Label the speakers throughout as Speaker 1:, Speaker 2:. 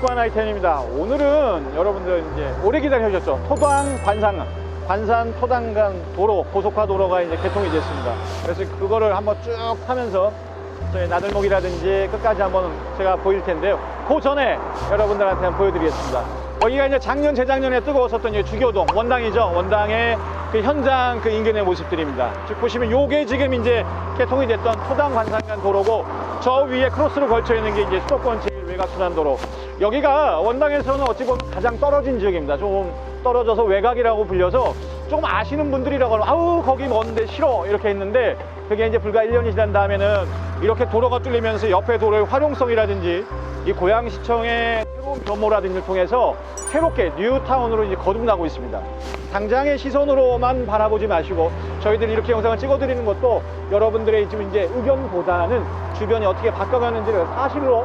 Speaker 1: 직관 아이템입니다. 오늘은 여러분들 이제 오래 기다리셨죠. 토당 관산 토당간 도로, 고속화 도로가 이제 개통이 됐습니다. 그래서 그거를 한번 쭉 타면서 저희 나들목이라든지 끝까지 한번 제가 보일 텐데요. 그 전에 여러분들한테 한번 보여드리겠습니다. 여기가 이제 작년, 재작년에 뜨거웠었던 이 주교동, 원당이죠. 원당의 그 현장 그 인근의 모습들입니다. 즉 보시면 요게 지금 이제 개통이 됐던 토당 관산간 도로고, 저 위에 크로스로 걸쳐 있는 게 이제 수도권 제1외곽순환도로. 여기가 원당에서는 어찌 보면 가장 떨어진 지역입니다. 좀 떨어져서 외곽이라고 불려서 조금 아시는 분들이라고 하면 아우 거기 먼데 싫어 이렇게 했는데, 그게 이제 불과 1년이 지난 다음에는 이렇게 도로가 뚫리면서 옆에 도로의 활용성이라든지 이 고양시청의 새로운 변모라든지를 통해서 새롭게 뉴타운으로 이제 거듭나고 있습니다. 당장의 시선으로만 바라보지 마시고 저희들이 이렇게 영상을 찍어드리는 것도 여러분들의 지금 이제 의견보다는 주변이 어떻게 바꿔가는지를 사실로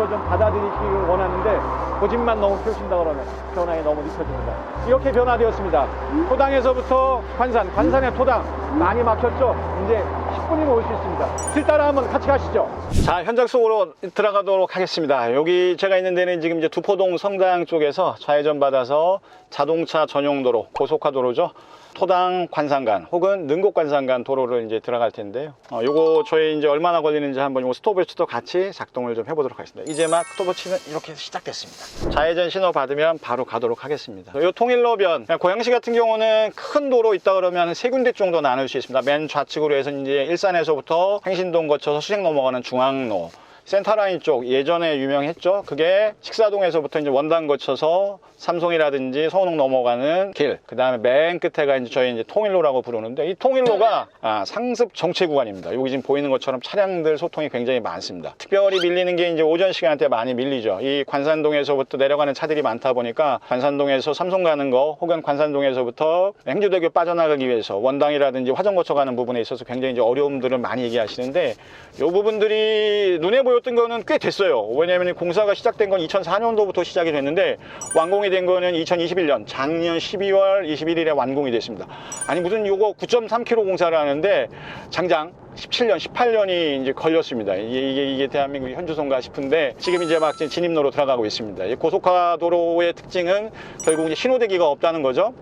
Speaker 1: 좀 받아들이시길 원하는데, 고집만 너무 펴신다 그러면 변화에 너무 늦춰집니다. 이렇게 변화되었습니다. 토당에서부터 관산의 토당 많이 막혔죠. 이제 10분이면 올 수 있습니다. 길 따라 한번 같이 가시죠. 자, 현장 속으로 들어가도록 하겠습니다. 여기 제가 있는 데는 지금 이제 두포동 성당 쪽에서 좌회전 받아서 자동차 전용도로, 고속화 도로죠. 토당 관산간 혹은 능곡 관산간 도로를 이제 들어갈 텐데요. 요거 저희 이제 얼마나 걸리는지 한번 요거 스톱워치도 같이 작동을 좀 해보도록 하겠습니다. 이제 막 스톱워치는 이렇게 시작됐습니다. 좌회전 신호 받으면 바로 가도록 하겠습니다. 요 통일로변, 고양시 같은 경우는 큰 도로 있다 그러면 세 군데 정도 나눌 수 있습니다. 맨 좌측으로 해서 이제 일산에서부터 행신동 거쳐서 수색 넘어가는 중앙로, 센터라인 쪽 예전에 유명했죠. 그게 식사동에서부터 이제 원당 거쳐서 삼송이라든지 서운흥 넘어가는 길, 그 다음에 맨 끝에가 이제 저희 이제 통일로라고 부르는데, 이 통일로가 상습 정체 구간입니다. 여기 지금 보이는 것처럼 차량들 소통이 굉장히 많습니다. 특별히 밀리는 게 이제 오전 시간대 많이 밀리죠. 이 관산동에서부터 내려가는 차들이 많다 보니까 관산동에서 삼송 가는 거, 혹은 관산동에서부터 행주대교 빠져나가기 위해서 원당이라든지 화정 거쳐가는 부분에 있어서 굉장히 이제 어려움들을 많이 얘기하시는데, 이 부분들이 눈에 보였던 거는 꽤 됐어요. 왜냐하면 공사가 시작된 건 2004년도부터 시작이 됐는데 완공이 된 거는 2021년 작년 12월 21일에 완공이 됐습니다. 아니 무슨 요거 9.3km 공사를 하는데 장장 17년, 18년이 이제 걸렸습니다. 이게 대한민국 현주소인가 싶은데 지금 이제 막 진입로로 들어가고 있습니다. 이 고속화 도로의 특징은 결국 이제 신호대기가 없다는 거죠.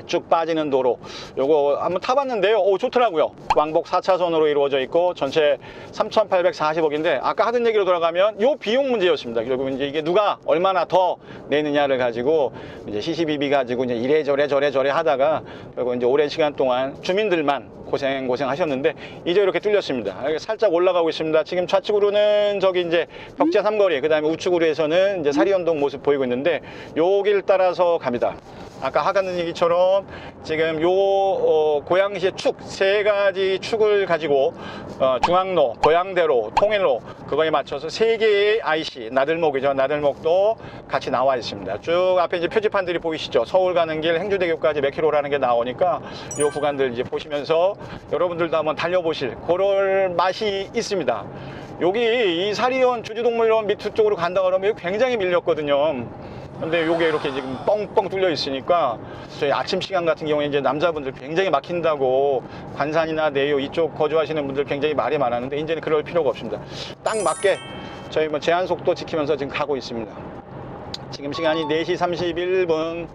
Speaker 1: 쭉 빠지는 도로, 요거 한번 타봤는데요. 오, 좋더라고요. 왕복 4차선으로 이루어져 있고 전체 3,840억인데 아까 하던 얘기로 돌아가면 요 비용 문제였습니다. 결국 이제 이게 누가 얼마나 더 내느냐를 가지고 이제 시시비비 가지고 이제 이래저래 저래 하다가 결국 이제 오랜 시간 동안 주민들만 고생 하셨는데 이제 이렇게 뚫렸습니다. 살짝 올라가고 있습니다. 지금 좌측으로는 저기 이제 벽제 삼거리, 그 다음에 우측으로 해서는 이제 사리연동 모습 보이고 있는데 요 길 따라서 갑니다. 아까 하가는 얘기처럼 지금 요 고양시의 축, 세 가지 축을 가지고 중앙로, 고양대로, 통일로, 그거에 맞춰서 세 개의 IC, 나들목이죠. 나들목도 같이 나와 있습니다. 쭉 앞에 이제 표지판들이 보이시죠. 서울 가는 길 행주대교까지 몇 킬로라는 게 나오니까 요 구간들 이제 보시면서 여러분들도 한번 달려보실 그럴 맛이 있습니다. 여기 이 사리연 주주동물원 밑 쪽으로 간다 그러면 굉장히 밀렸거든요. 근데 요게 이렇게 지금 뻥뻥 뚫려 있으니까 저희 아침 시간 같은 경우에 이제 남자분들 굉장히 막힌다고 관산이나 내요 이쪽 거주하시는 분들 굉장히 말이 많았는데 이제는 그럴 필요가 없습니다. 딱 맞게 저희 뭐 제한 속도 지키면서 지금 가고 있습니다. 지금 시간이 4시 31분.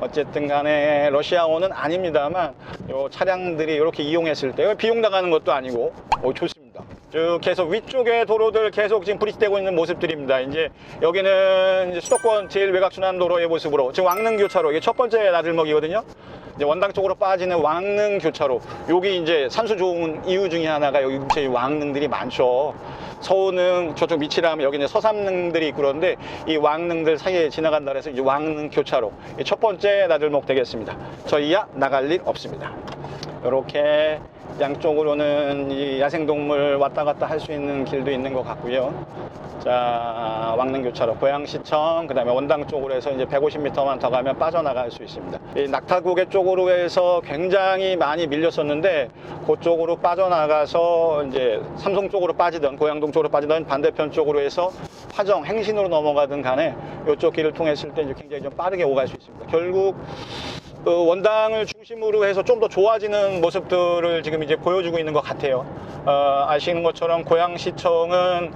Speaker 1: 어쨌든 간에 러시아원은 아닙니다만 요 차량들이 이렇게 이용했을 때 비용 나가는 것도 아니고 좋습니다. 쭉 계속 위쪽의 도로들 계속 지금 브릿지되고 있는 모습들입니다. 이제 여기는 이제 수도권 제1외곽순환도로의 모습으로 지금 왕릉교차로, 이게 첫 번째 나들목이거든요. 이제 원당 쪽으로 빠지는 왕릉교차로, 여기 이제 산수 좋은 이유 중에 하나가 여기 근처에 왕릉들이 많죠. 서운릉 저쪽 밑이라 하면 여기 이제 서삼릉들이 있고 그런데 이 왕릉들 사이에 지나간다 해서 이제 왕릉 교차로, 첫 번째 나들목 되겠습니다. 저희야 나갈 일 없습니다. 이렇게 양쪽으로는 이 야생동물 왔다 갔다 할 수 있는 길도 있는 것 같고요. 자, 왕릉교차로 고양시청, 그 다음에 원당 쪽으로 해서 이제 150m만 더 가면 빠져나갈 수 있습니다. 이 낙타고개 쪽으로 해서 굉장히 많이 밀렸었는데 그쪽으로 빠져나가서 이제 삼송 쪽으로 빠지던, 고양동 쪽으로 빠지던 반대편 쪽으로 해서 화정, 행신으로 넘어가든 간에 이쪽 길을 통했을 때 이제 굉장히 좀 빠르게 오갈 수 있습니다. 결국 원당을 중심으로 해서 좀 더 좋아지는 모습들을 지금 이제 보여주고 있는 것 같아요. 아시는 것처럼 고양시청은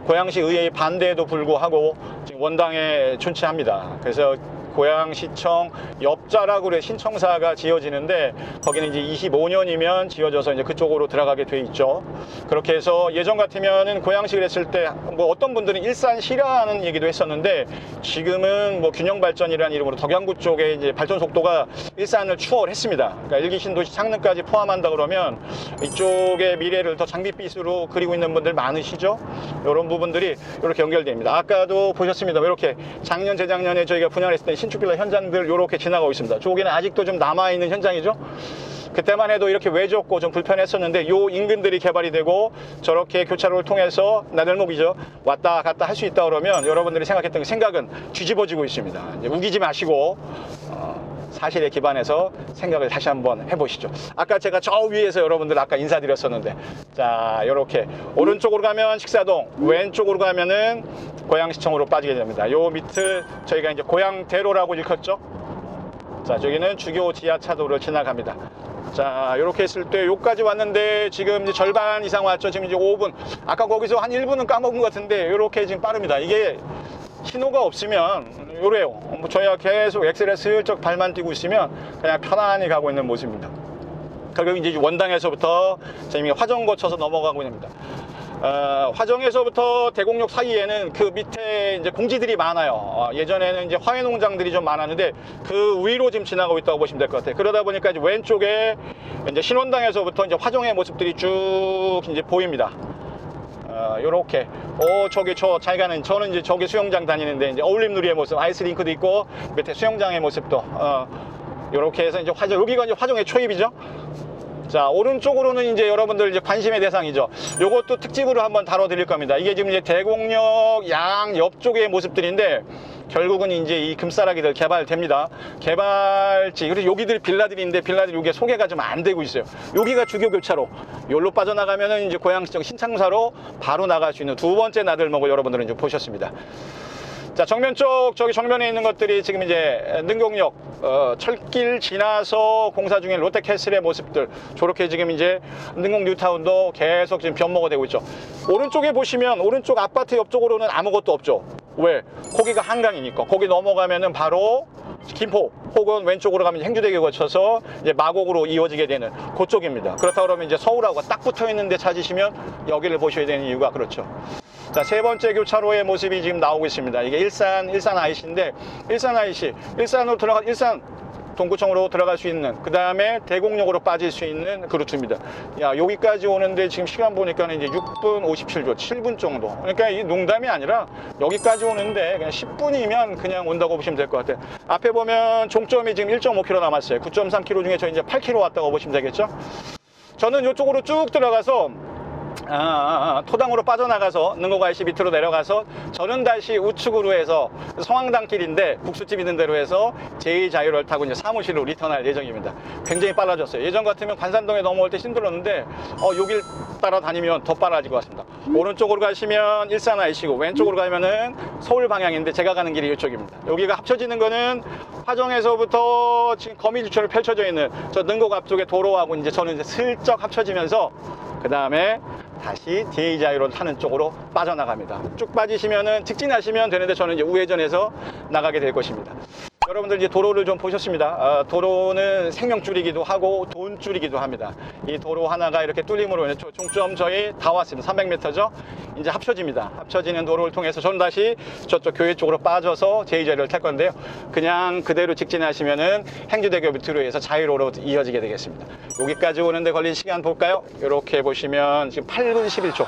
Speaker 1: 고양시 의회의 반대에도 불구하고 지금 원당에 존치합니다. 그래서 고양시청 옆자락으로 신청사가 지어지는데 거기는 이제 25년이면 지어져서 이제 그쪽으로 들어가게 돼 있죠. 그렇게 해서 예전 같으면은 고양시 그랬을 때 뭐 어떤 분들은 일산 실화하는 얘기도 했었는데 지금은 뭐 균형 발전이라는 이름으로 덕양구 쪽에 이제 발전 속도가 일산을 추월했습니다. 그러니까 일기 신도시 창릉까지 포함한다 그러면 이쪽의 미래를 더 장밋빛으로 그리고 있는 분들 많으시죠? 이런 부분들이 이렇게 연결됩니다. 아까도 보셨습니다. 이렇게 작년 재작년에 저희가 분양했을 때 신축빌라 현장들 이렇게 지나가고 있습니다. 저기는 아직도 좀 남아있는 현장이죠. 그때만 해도 이렇게 외졌고 좀 불편했었는데 요 인근들이 개발이 되고 저렇게 교차로를 통해서 나들목이죠. 왔다 갔다 할 수 있다 그러면 여러분들이 생각했던 그 생각은 뒤집어지고 있습니다. 이제 우기지 마시고 사실에 기반해서 생각을 다시 한번 해보시죠. 아까 제가 저 위에서 여러분들 아까 인사드렸었는데 자 이렇게 오른쪽으로 가면 식사동, 왼쪽으로 가면은 고양시청으로 빠지게 됩니다. 요 밑을 저희가 이제 고양대로라고 일컫죠. 자 저기는 주교 지하차도를 지나갑니다. 자 이렇게 했을 때 여기까지 왔는데 지금 이제 절반 이상 왔죠. 지금 이제 5분, 아까 거기서 한 1분은 까먹은 것 같은데 이렇게 지금 빠릅니다. 이게 신호가 없으면 요래요. 저희가 계속 엑셀에 슬쩍 발만 띄고 있으면 그냥 편안히 가고 있는 모습입니다. 결국 이제 원당에서부터 저희 화정 거쳐서 넘어가고 있습니다. 화정에서부터 대곡역 사이에는 그 밑에 이제 공지들이 많아요. 예전에는 이제 화훼 농장들이 좀 많았는데 그 위로 지금 지나가고 있다고 보시면 될 것 같아요. 그러다 보니까 이제 왼쪽에 이제 신원당에서부터 이제 화정의 모습들이 쭉 이제 보입니다. 요렇게 저기 저 잘 가는 저는 이제 저기 수영장 다니는데 이제 어울림누리의 모습, 아이스링크도 있고 밑에 수영장의 모습도 요렇게 해서 이제 여기가 이제 화정의 초입이죠. 자 오른쪽으로는 이제 여러분들 이제 관심의 대상이죠. 요것도 특집으로 한번 다뤄드릴 겁니다. 이게 지금 이제 대곡역 양 옆쪽의 모습들인데 결국은 이제 이 금싸라기들 개발됩니다. 개발지 그래서 여기들 빌라들이 있는데 빌라들이 여기에 소개가 좀 안 되고 있어요. 여기가 주교 교차로. 여기로 빠져나가면은 이제 고양시청 신창사로 바로 나갈 수 있는 두 번째 나들목을 여러분들은 좀 보셨습니다. 자 정면 쪽 저기 정면에 있는 것들이 지금 이제 능곡역 철길 지나서 공사 중인 롯데캐슬의 모습들. 저렇게 지금 이제 능곡 뉴타운도 계속 지금 변모가 되고 있죠. 오른쪽에 보시면 오른쪽 아파트 옆쪽으로는 아무것도 없죠. 왜? 거기가 한강이니까. 거기 넘어가면은 바로 김포 혹은 왼쪽으로 가면 행주대교 거쳐서 이제 마곡으로 이어지게 되는 그쪽입니다. 그렇다 그러면 이제 서울하고 딱 붙어 있는데 찾으시면 여기를 보셔야 되는 이유가 그렇죠. 자, 세 번째 교차로의 모습이 지금 나오고 있습니다. 이게 일산 IC인데 일산 IC, 일산 동구청으로 들어갈 수 있는, 그 다음에 대곡역으로 빠질 수 있는 그 루트입니다. 야, 여기까지 오는데 지금 시간 보니까 이제 6분 57초, 7분 정도. 그러니까 이 농담이 아니라 여기까지 오는데 그냥 10분이면 그냥 온다고 보시면 될 것 같아요. 앞에 보면 종점이 지금 1.5km 남았어요. 9.3km 중에 저 이제 8km 왔다고 보시면 되겠죠. 저는 이쪽으로 쭉 들어가서 토당으로 빠져나가서 능곡 IC 밑으로 내려가서 저는 다시 우측으로 해서 성황당길인데 국수집 있는 대로 해서 제2자유를 타고 이제 사무실로 리턴할 예정입니다. 굉장히 빨라졌어요. 예전 같으면 관산동에 넘어올 때 힘들었는데 여길 따라다니면 더 빨라질 것 같습니다. 오른쪽으로 가시면 일산 IC고 왼쪽으로 가면은 서울 방향인데 제가 가는 길이 이쪽입니다. 여기가 합쳐지는 거는 화정에서부터 지금 거미줄처럼 펼쳐져 있는 저 능곡 앞쪽의 도로하고 이제 저는 이제 슬쩍 합쳐지면서 그 다음에 다시 제2자유로 타는 쪽으로 빠져나갑니다. 쭉 빠지시면은 직진하시면 되는데 저는 이제 우회전해서 나가게 될 것입니다. 여러분들 이제 도로를 좀 보셨습니다. 도로는 생명줄이기도 하고 돈줄이기도 합니다. 이 도로 하나가 이렇게 뚫림으로 인해 종점 저희 다 왔습니다. 300m죠. 이제 합쳐집니다. 합쳐지는 도로를 통해서 저는 다시 저쪽 교회 쪽으로 빠져서 제2자유를 탈 건데요. 그냥 그대로 직진하시면은 행주대교 밑으로 해서 자유로로 이어지게 되겠습니다. 여기까지 오는데 걸린 시간 볼까요? 이렇게 보시면 지금 8분 11초.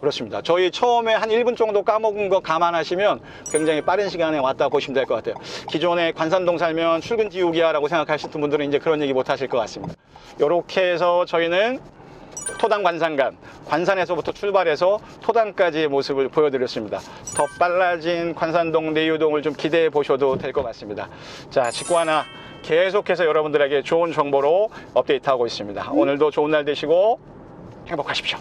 Speaker 1: 그렇습니다. 저희 처음에 한 1분 정도 까먹은 거 감안하시면 굉장히 빠른 시간에 왔다 보시면 될 것 같아요. 기존에 관산동 살면 출근 지옥이야 라고 생각하시는 분들은 이제 그런 얘기 못 하실 것 같습니다. 이렇게 해서 저희는 토당 관산간, 관산에서부터 출발해서 토당까지의 모습을 보여드렸습니다. 더 빨라진 관산동 내유동을 좀 기대해 보셔도 될 것 같습니다. 자, 직관화 계속해서 여러분들에게 좋은 정보로 업데이트하고 있습니다. 오늘도 좋은 날 되시고 행복하십시오.